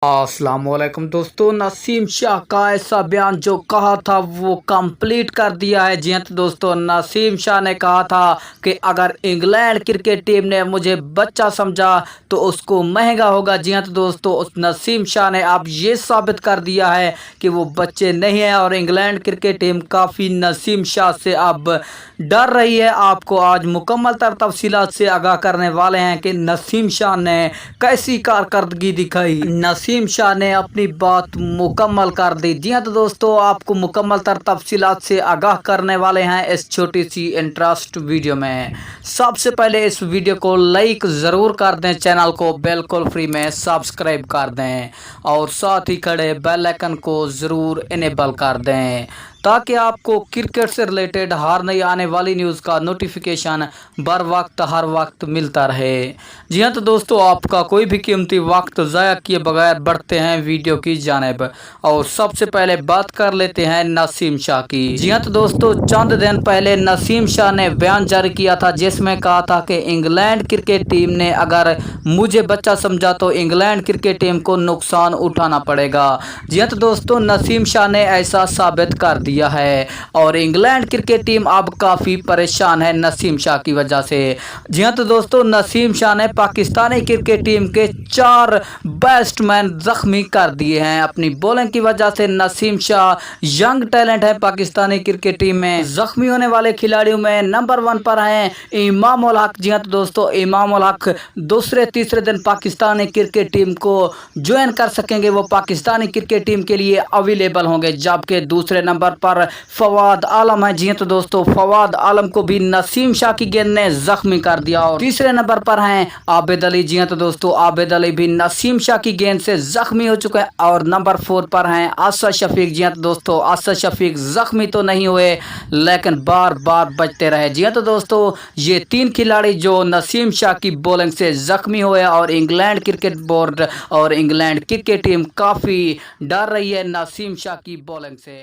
अस्सलामुअलैकुम दोस्तों, नसीम शाह का ऐसा बयान जो कहा था वो कंप्लीट कर दिया है। जी हाँ, तो दोस्तों नसीम शाह ने कहा था कि अगर इंग्लैंड क्रिकेट टीम ने मुझे बच्चा समझा तो उसको महंगा होगा। जी हाँ, तो दोस्तों उस नसीम शाह ने अब ये साबित कर दिया है कि वो बच्चे नहीं हैं और इंग्लैंड क्रिकेट टीम काफ़ी नसीम शाह से अब डर रही है। आपको आज मुकम्मल तफसीलात से आगाह करने वाले हैं कि नसीम शाह ने कैसी कारकर्दगी दिखाई। नसीम शाह ने अपनी बात मुकम्मल कर दी। जी हाँ, तो दोस्तों आपको मुकम्मल तफसीलात से आगाह करने वाले हैं इस छोटी सी इंटरेस्ट वीडियो में। सबसे पहले इस वीडियो को लाइक ज़रूर कर दें, चैनल को बिल्कुल फ्री में सब्सक्राइब कर दें और साथ ही खड़े बेल आइकन को ज़रूर इनेबल कर दें ताकि आपको क्रिकेट से रिलेटेड हर नई आने वाली न्यूज़ का नोटिफिकेशन बर वक्त हर वक्त मिलता रहे। जी हाँ, तो दोस्तों आपका कोई भी कीमती वक्त ज़ाया किए बगैर बढ़ते हैं वीडियो की जानिब और सबसे पहले बात कर लेते हैं नसीम शाह की। जी हाँ, तो दोस्तों चंद दिन पहले नसीम शाह ने बयान जारी किया था जिसमें कहा था कि इंग्लैंड क्रिकेट टीम ने अगर मुझे बच्चा समझा तो इंग्लैंड क्रिकेट टीम को नुकसान उठाना पड़ेगा। जी हाँ, तो दोस्तों नसीम शाह ने ऐसा साबित कर दिया है और इंग्लैंड क्रिकेट टीम अब काफ़ी परेशान है नसीम शाह की वजह से। जी हाँ, तो दोस्तों नसीम शाह ने पाकिस्तानी क्रिकेट टीम के 4 बैट्समैन जख्मी कर दिए हैं अपनी बॉलिंग की वजह से। नसीम शाह यंग टैलेंट है पाकिस्तानी क्रिकेट टीम में। जख्मी होने वाले खिलाड़ियों में नंबर 1 पर हैं इमाम उल हक। जी हाँ, तो दोस्तों इमाम उल हक दूसरे तीसरे दिन पाकिस्तानी क्रिकेट टीम को ज्वाइन कर सकेंगे, वो पाकिस्तानी क्रिकेट टीम के लिए अवेलेबल होंगे। जबकि दूसरे नंबर पर फवाद आलम है। जी हाँ, तो दोस्तों फवाद आलम को भी नसीम शाह की गेंद ने जख्मी कर दिया। और तीसरे नंबर पर हैं आबिद अली। जी हाँ, तो दोस्तों आबिद अली भी नसीम शाह की गेंद से जख्मी हो चुके हैं। और नंबर 4 पर हैं असद शफीक। जी हाँ, तो दोस्तों असद शफीक जख्मी तो नहीं हुए लेकिन बार बार बचते रहे। जी हाँ, तो दोस्तों ये 3 खिलाड़ी जो नसीम शाह की बॉलिंग से जख्मी हुए और इंग्लैंड क्रिकेट बोर्ड और इंग्लैंड क्रिकेट टीम काफ़ी डर रही है नसीम शाह की बॉलिंग से।